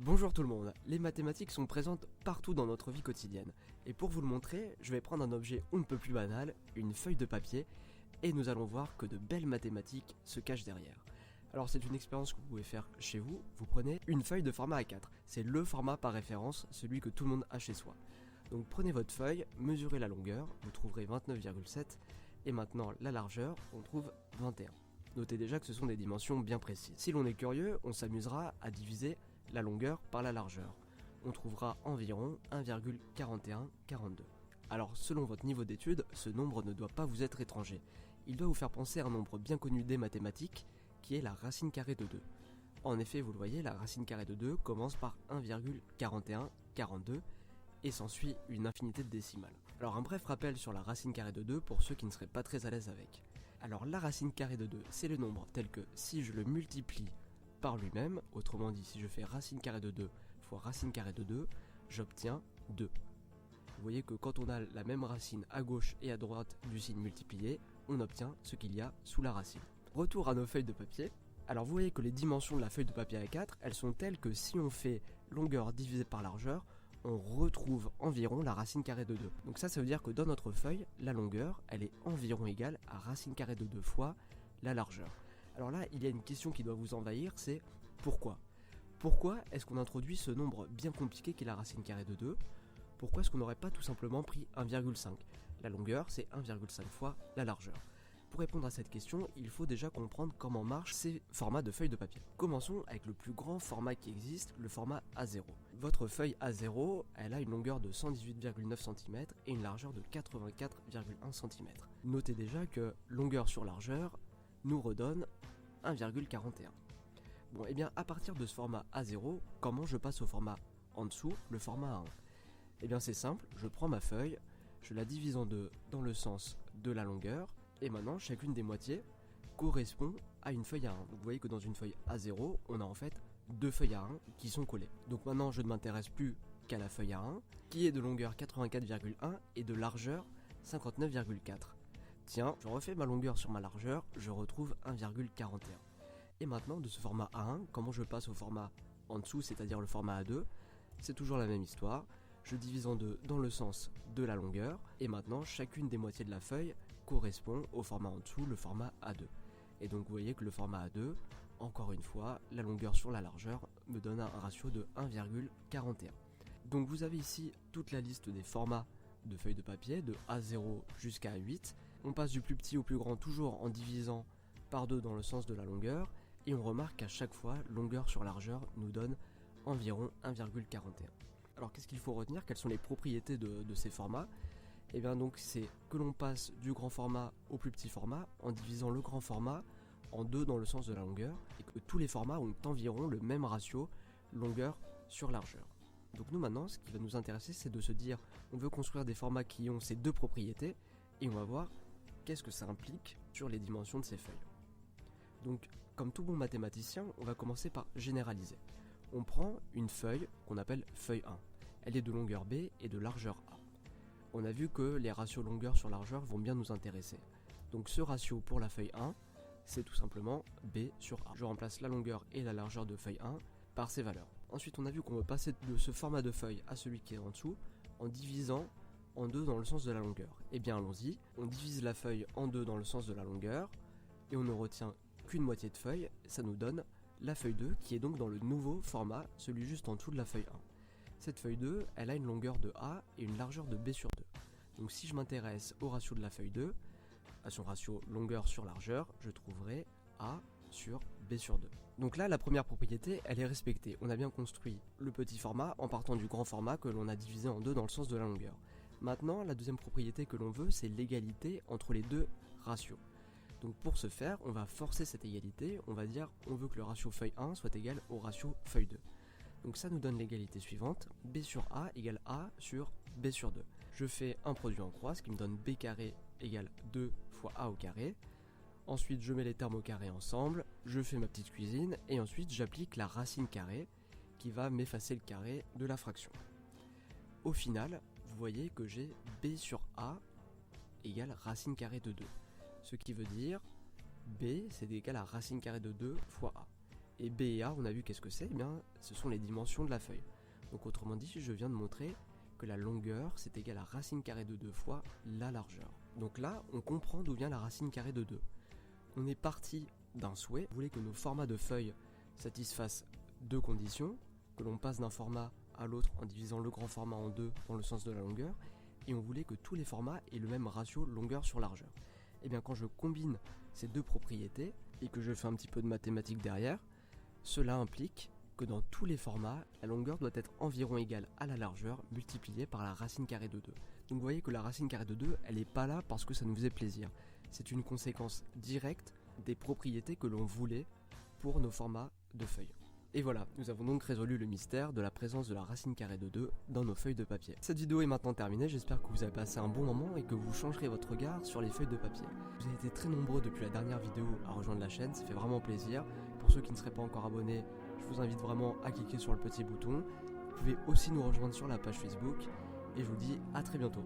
Bonjour tout le monde, les mathématiques sont présentes partout dans notre vie quotidienne. Et pour vous le montrer, je vais prendre un objet on ne peut plus banal, une feuille de papier, et nous allons voir que de belles mathématiques se cachent derrière. Alors c'est une expérience que vous pouvez faire chez vous, vous prenez une feuille de format A4, c'est le format par référence, celui que tout le monde a chez soi. Donc prenez votre feuille, mesurez la longueur, vous trouverez 29,7, et maintenant la largeur, on trouve 21. Notez déjà que ce sont des dimensions bien précises. Si l'on est curieux, on s'amusera à diviser la longueur par la largeur. On trouvera environ 1,4142. Alors selon votre niveau d'étude, ce nombre ne doit pas vous être étranger. Il doit vous faire penser à un nombre bien connu des mathématiques, qui est la racine carrée de 2. En effet, vous le voyez, la racine carrée de 2 commence par 1,4142 et s'ensuit une infinité de décimales. Alors un bref rappel sur la racine carrée de 2 pour ceux qui ne seraient pas très à l'aise avec. Alors la racine carrée de 2, c'est le nombre tel que si je le multiplie par lui-même, autrement dit si je fais racine carrée de 2 fois racine carrée de 2, j'obtiens 2. Vous voyez que quand on a la même racine à gauche et à droite du signe multiplié, on obtient ce qu'il y a sous la racine. Retour à nos feuilles de papier. Alors vous voyez que les dimensions de la feuille de papier A4, elles sont telles que si on fait longueur divisée par largeur, on retrouve environ la racine carrée de 2. Donc ça veut dire que dans notre feuille, la longueur, elle est environ égale à racine carrée de 2 fois la largeur. Alors là, il y a une question qui doit vous envahir, c'est pourquoi ? Pourquoi est-ce qu'on introduit ce nombre bien compliqué qui est la racine carrée de 2 ? Pourquoi est-ce qu'on n'aurait pas tout simplement pris 1,5 ? La longueur, c'est 1,5 fois la largeur. Pour répondre à cette question, il faut déjà comprendre comment marchent ces formats de feuilles de papier. Commençons avec le plus grand format qui existe, le format A0. Votre feuille A0, elle a une longueur de 118,9 cm et une largeur de 84,1 cm. Notez déjà que longueur sur largeur nous redonne 1,41. Bon, et bien à partir de ce format A0, comment je passe au format en dessous, le format A1 ? Eh bien c'est simple, je prends ma feuille, je la divise en deux dans le sens de la longueur, et maintenant chacune des moitiés correspond à une feuille A1. Donc vous voyez que dans une feuille A0, on a en fait deux feuilles A1 qui sont collées. Donc maintenant je ne m'intéresse plus qu'à la feuille A1, qui est de longueur 84,1 et de largeur 59,4. Tiens, je refais ma longueur sur ma largeur, je retrouve 1,41. Et maintenant, de ce format A1, comment je passe au format en dessous, c'est-à-dire le format A2, c'est toujours la même histoire. Je divise en deux dans le sens de la longueur, et maintenant, chacune des moitiés de la feuille correspond au format en dessous, le format A2. Et donc, vous voyez que le format A2, encore une fois, la longueur sur la largeur me donne un ratio de 1,41. Donc, vous avez ici toute la liste des formats de feuilles de papier, de A0 jusqu'à A8. On passe du plus petit au plus grand toujours en divisant par 2 dans le sens de la longueur, et on remarque qu'à chaque fois, longueur sur largeur nous donne environ 1,41. Alors qu'est-ce qu'il faut retenir ? Quelles sont les propriétés de ces formats ? Eh bien donc c'est que l'on passe du grand format au plus petit format en divisant le grand format en 2 dans le sens de la longueur, et que tous les formats ont environ le même ratio longueur sur largeur. Donc nous maintenant, ce qui va nous intéresser, c'est de se dire, on veut construire des formats qui ont ces deux propriétés, et on va voir qu'est-ce que ça implique sur les dimensions de ces feuilles. Donc, comme tout bon mathématicien, on va commencer par généraliser. On prend une feuille qu'on appelle feuille 1. Elle est de longueur B et de largeur A. On a vu que les ratios longueur sur largeur vont bien nous intéresser. Donc ce ratio pour la feuille 1, c'est tout simplement B sur A. Je remplace la longueur et la largeur de feuille 1 par ces valeurs. Ensuite, on a vu qu'on veut passer de ce format de feuille à celui qui est en dessous en divisant en 2 dans le sens de la longueur. Eh bien allons-y, on divise la feuille en 2 dans le sens de la longueur et on ne retient qu'une moitié de feuille, ça nous donne la feuille 2 qui est donc dans le nouveau format, celui juste en dessous de la feuille 1. Cette feuille 2, elle a une longueur de A et une largeur de B sur 2. Donc si je m'intéresse au ratio de la feuille 2, à son ratio longueur sur largeur, je trouverai A sur B sur 2. Donc là, la première propriété, elle est respectée. On a bien construit le petit format en partant du grand format que l'on a divisé en 2 dans le sens de la longueur. Maintenant, la deuxième propriété que l'on veut, c'est l'égalité entre les deux ratios. Donc pour ce faire, on va forcer cette égalité, on va dire on veut que le ratio feuille 1 soit égal au ratio feuille 2. Donc ça nous donne l'égalité suivante, B sur A égale A sur B sur 2. Je fais un produit en croix, ce qui me donne B carré égale 2 fois A au carré. Ensuite je mets les termes au carré ensemble, je fais ma petite cuisine, et ensuite j'applique la racine carrée qui va m'effacer le carré de la fraction. Au final, vous voyez que j'ai B sur A égale racine carrée de 2. Ce qui veut dire B c'est égal à racine carrée de 2 fois A. Et B et A, on a vu qu'est-ce que c'est, eh bien ce sont les dimensions de la feuille. Donc autrement dit, je viens de montrer que la longueur c'est égal à racine carrée de 2 fois la largeur. Donc là, on comprend d'où vient la racine carrée de 2. On est parti d'un souhait, on voulait que nos formats de feuilles satisfassent deux conditions, que l'on passe d'un format à l'autre en divisant le grand format en deux dans le sens de la longueur, et on voulait que tous les formats aient le même ratio longueur sur largeur. Et bien quand je combine ces deux propriétés, et que je fais un petit peu de mathématiques derrière, cela implique que dans tous les formats, la longueur doit être environ égale à la largeur multipliée par la racine carrée de 2. Donc vous voyez que la racine carrée de 2, elle n'est pas là parce que ça nous faisait plaisir. C'est une conséquence directe des propriétés que l'on voulait pour nos formats de feuilles. Et voilà, nous avons donc résolu le mystère de la présence de la racine carrée de 2 dans nos feuilles de papier. Cette vidéo est maintenant terminée, j'espère que vous avez passé un bon moment et que vous changerez votre regard sur les feuilles de papier. Vous avez été très nombreux depuis la dernière vidéo à rejoindre la chaîne, ça fait vraiment plaisir. Pour ceux qui ne seraient pas encore abonnés, je vous invite vraiment à cliquer sur le petit bouton. Vous pouvez aussi nous rejoindre sur la page Facebook et je vous dis à très bientôt.